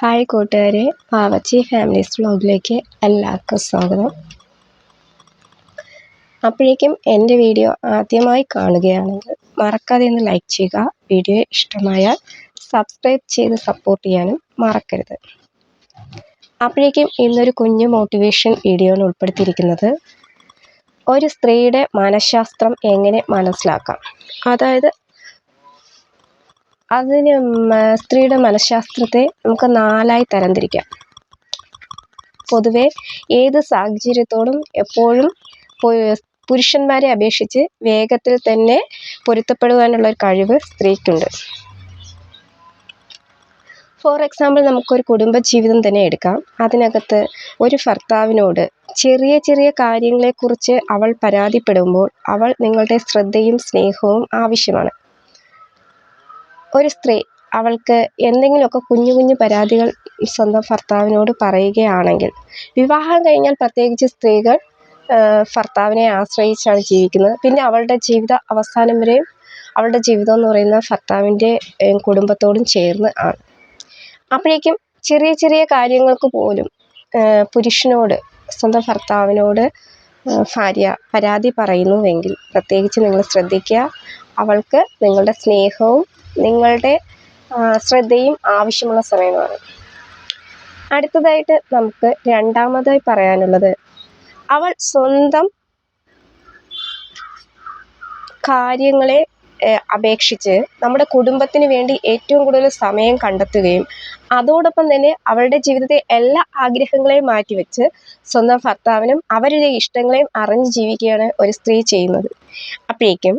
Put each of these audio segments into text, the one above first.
Hi കൂട്ടുകാരെ, പാവച്ചി families വ്ലോഗിലേക്ക് എല്ലാവർക്കും സ്വാഗതം. അപ്പോഴേക്കും എൻ്റെ വീഡിയോ ആദ്യമായി കാണുകയാണെങ്കിൽ മറക്കാതെ ഒന്ന് ലൈക്ക് ചെയ്യുക. വീഡിയോ ഇഷ്ടമായാൽ സബ്സ്ക്രൈബ് ചെയ്ത് സപ്പോർട്ട് ചെയ്യാനും മറക്കരുത്. അപ്പോഴേക്കും ഇന്നൊരു കുഞ്ഞു മോട്ടിവേഷൻ വീഡിയോയിൽ ഉൾപ്പെടുത്തിയിരിക്കുന്നത് ഒരു സ്ത്രീയുടെ മനഃശാസ്ത്രം എങ്ങനെ മനസ്സിലാക്കാം, അതായത് സ്ത്രീയുടെ മനഃശാസ്ത്രത്തെ നമുക്ക് 4ആയി തരംതിരിക്കാം. പൊതുവെ ഏത് സാഹചര്യത്തോടും എപ്പോഴും പുരുഷന്മാരെ അപേക്ഷിച്ച് വേഗത്തിൽ തന്നെ പൊരുത്തപ്പെടുവാനുള്ള ഒരു കഴിവ് സ്ത്രീക്കുണ്ട്. ഫോർ എക്സാമ്പിൾ, നമുക്കൊരു കുടുംബജീവിതം തന്നെ എടുക്കാം. അതിനകത്ത് ഒരു ഭർത്താവിനോട് ചെറിയ ചെറിയ കാര്യങ്ങളെക്കുറിച്ച് അവൾ പരാതിപ്പെടുമ്പോൾ നിങ്ങളുടെ ശ്രദ്ധയും സ്നേഹവും ആവശ്യമാണ്. ഒരു സ്ത്രീ അവൾക്ക് എന്തെങ്കിലുമൊക്കെ കുഞ്ഞു കുഞ്ഞു പരാതികൾ സ്വന്തം ഭർത്താവിനോട് പറയുകയാണെങ്കിൽ, വിവാഹം കഴിഞ്ഞാൽ പ്രത്യേകിച്ച് സ്ത്രീകൾ ഭർത്താവിനെ ആശ്രയിച്ചാണ് ജീവിക്കുന്നത്. പിന്നെ അവളുടെ ജീവിത അവസാനം വരെയും അവളുടെ ജീവിതം എന്ന് പറയുന്നത് ഭർത്താവിൻ്റെ കുടുംബത്തോടും ചേർന്ന് ആണ്. അപ്പോഴേക്കും ചെറിയ ചെറിയ കാര്യങ്ങൾക്ക് പോലും പുരുഷനോട്, സ്വന്തം ഭർത്താവിനോട് ഭാര്യ പരാതി പറയുന്നുവെങ്കിൽ പ്രത്യേകിച്ച് നിങ്ങൾ ശ്രദ്ധിക്കുക. അവൾക്ക് നിങ്ങളുടെ സ്നേഹവും നിങ്ങളുടെ ശ്രദ്ധയും ആവശ്യമുള്ള സമയമാണ്. അടുത്തതായിട്ട് നമുക്ക് രണ്ടാമതായി പറയാനുള്ളത്, അവൾ സ്വന്തം കാര്യങ്ങളെ അപേക്ഷിച്ച് നമ്മുടെ കുടുംബത്തിന് വേണ്ടി ഏറ്റവും കൂടുതൽ സമയം കണ്ടെത്തുകയും അതോടൊപ്പം തന്നെ അവളുടെ ജീവിതത്തെ എല്ലാ ആഗ്രഹങ്ങളെയും മാറ്റിവെച്ച് സ്വന്തം ഭർത്താവിനും അവരുടെ ഇഷ്ടങ്ങളെയും അറിഞ്ഞ് ജീവിക്കുകയാണ് ഒരു സ്ത്രീ ചെയ്യുന്നത്. അപ്പോഴേക്കും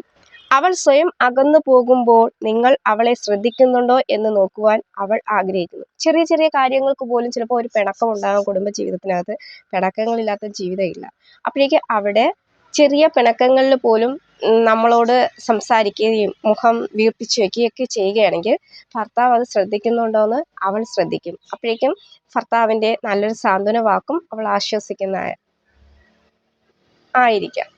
അവൾ സ്വയം അകന്നു പോകുമ്പോൾ നിങ്ങൾ അവളെ ശ്രദ്ധിക്കുന്നുണ്ടോ എന്ന് നോക്കുവാൻ അവൾ ആഗ്രഹിക്കുന്നു. ചെറിയ ചെറിയ കാര്യങ്ങൾക്ക് പോലും ചിലപ്പോൾ ഒരു പിണക്കം ഉണ്ടാകും. കുടുംബജീവിതത്തിനകത്ത് പിണക്കങ്ങളില്ലാത്ത ജീവിതമില്ല. അപ്പോഴേക്ക് അവിടെ ചെറിയ പിണക്കങ്ങളിൽ പോലും നമ്മളോട് സംസാരിക്കുകയും മുഖം വീർപ്പിച്ച് വയ്ക്കുകയൊക്കെ ചെയ്യുകയാണെങ്കിൽ ഭർത്താവ് അത് ശ്രദ്ധിക്കുന്നുണ്ടോ എന്ന് അവൾ ശ്രദ്ധിക്കും. അപ്പോഴേക്കും ഭർത്താവിൻ്റെ നല്ലൊരു സാന്ത്വന വാക്കും അവൾ ആശ്വസിക്കുന്ന ആയിരിക്കാം.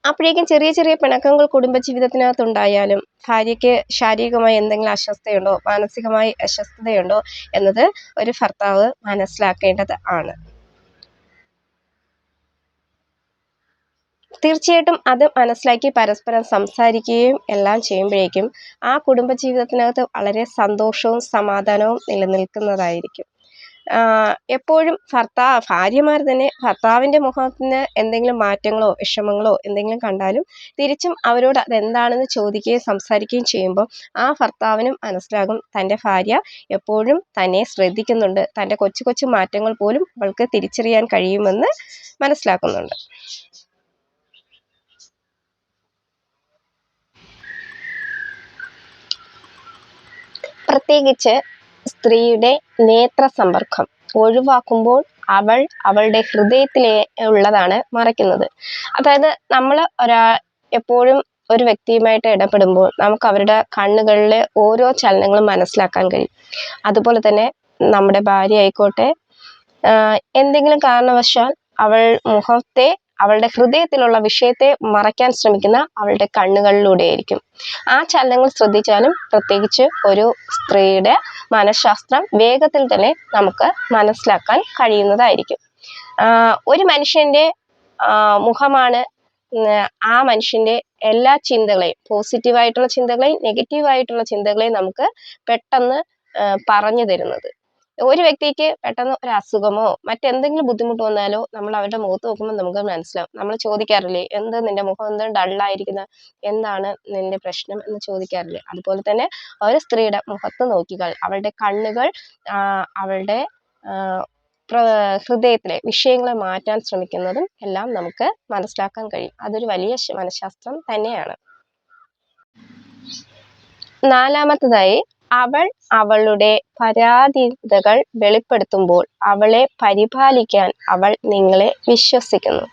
അപ്പോഴേക്കും ചെറിയ ചെറിയ പിണക്കങ്ങൾ കുടുംബജീവിതത്തിനകത്തുണ്ടായാലും ഭാര്യയ്ക്ക് ശാരീരികമായി എന്തെങ്കിലും അസ്വസ്ഥതയുണ്ടോ, മാനസികമായി അസ്വസ്ഥതയുണ്ടോ എന്നത് ഒരു ഭർത്താവ് മനസ്സിലാക്കേണ്ടത് ആണ്. തീർച്ചയായിട്ടും അത് മനസ്സിലാക്കി പരസ്പരം സംസാരിക്കുകയും എല്ലാം ചെയ്യുമ്പോഴേക്കും ആ കുടുംബജീവിതത്തിനകത്ത് വളരെ സന്തോഷവും സമാധാനവും നിലനിൽക്കുന്നതായിരിക്കും. എപ്പോഴും ഭാര്യമാർ തന്നെ ഭർത്താവിൻ്റെ മുഖത്തിന് എന്തെങ്കിലും മാറ്റങ്ങളോ വിഷമങ്ങളോ എന്തെങ്കിലും കണ്ടാലും തിരിച്ചും അവരോട് അതെന്താണെന്ന് ചോദിക്കുകയും സംസാരിക്കുകയും ചെയ്യുമ്പോൾ ആ ഭർത്താവിനും മനസ്സിലാകും തൻ്റെ ഭാര്യ എപ്പോഴും തന്നെ ശ്രദ്ധിക്കുന്നുണ്ട്, തൻ്റെ കൊച്ചു കൊച്ചു മാറ്റങ്ങൾ പോലും അവൾക്ക് തിരിച്ചറിയാൻ കഴിയുമെന്ന് മനസ്സിലാക്കുന്നുണ്ട്. പ്രത്യേകിച്ച് സ്ത്രീയുടെ നേത്ര സമ്പർക്കം ഒഴിവാക്കുമ്പോൾ അവളുടെ ഹൃദയത്തിലെ ഉള്ളതാണ് മറയ്ക്കുന്നത്. അതായത് നമ്മൾ എപ്പോഴും ഒരു വ്യക്തിയുമായിട്ട് ഇടപെടുമ്പോൾ നമുക്ക് അവരുടെ കണ്ണുകളിലെ ഓരോ ചലനങ്ങളും മനസ്സിലാക്കാൻ കഴിയും. അതുപോലെ തന്നെ നമ്മുടെ ഭാര്യ ആയിക്കോട്ടെ, എന്തെങ്കിലും കാരണവശാൽ അവളുടെ ഹൃദയത്തിലുള്ള വിഷയത്തെ മറയ്ക്കാൻ ശ്രമിക്കുന്ന അവളുടെ കണ്ണുകളിലൂടെയായിരിക്കും. ആ ചലനങ്ങൾ ശ്രദ്ധിച്ചാലും പ്രത്യേകിച്ച് ഒരു സ്ത്രീയുടെ മനഃശാസ്ത്രം വേഗത്തിൽ തന്നെ നമുക്ക് മനസ്സിലാക്കാൻ കഴിയുന്നതായിരിക്കും. ഒരു മനുഷ്യൻ്റെ മുഖമാണ് ആ മനുഷ്യൻ്റെ എല്ലാ ചിന്തകളെയും, പോസിറ്റീവായിട്ടുള്ള ചിന്തകളെയും നെഗറ്റീവായിട്ടുള്ള ചിന്തകളെയും നമുക്ക് പെട്ടെന്ന് പറഞ്ഞു തരുന്നത്. ഒരു വ്യക്തിക്ക് പെട്ടെന്ന് ഒരു അസുഖമോ മറ്റെന്തെങ്കിലും ബുദ്ധിമുട്ട് വന്നാലോ നമ്മൾ അവരുടെ മുഖത്ത് നോക്കുമ്പോൾ നമുക്ക് മനസ്സിലാവും. നമ്മൾ ചോദിക്കാറില്ലേ, നിന്റെ മുഖം എന്ത് ഡള്ളായിരിക്കുന്നത്, എന്താണ് നിന്റെ പ്രശ്നം എന്ന് ചോദിക്കാറില്ലേ? അതുപോലെ തന്നെ ഒരു സ്ത്രീയുടെ മുഖത്ത് നോക്കിയാൽ അവളുടെ കണ്ണുകൾ അവളുടെ ഹൃദയത്തിലെ വിഷയങ്ങളെ മാറ്റാൻ ശ്രമിക്കുന്നതും എല്ലാം നമുക്ക് മനസ്സിലാക്കാൻ കഴിയും. അതൊരു വലിയ മനഃശാസ്ത്രം തന്നെയാണ്. നാലാമത്തതായി, അവൾ അവളുടെ പരാധീനതകൾ വെളിപ്പെടുത്തുമ്പോൾ അവളെ പരിപാലിക്കാൻ അവൾ നിങ്ങളെ വിശ്വസിക്കുന്നു.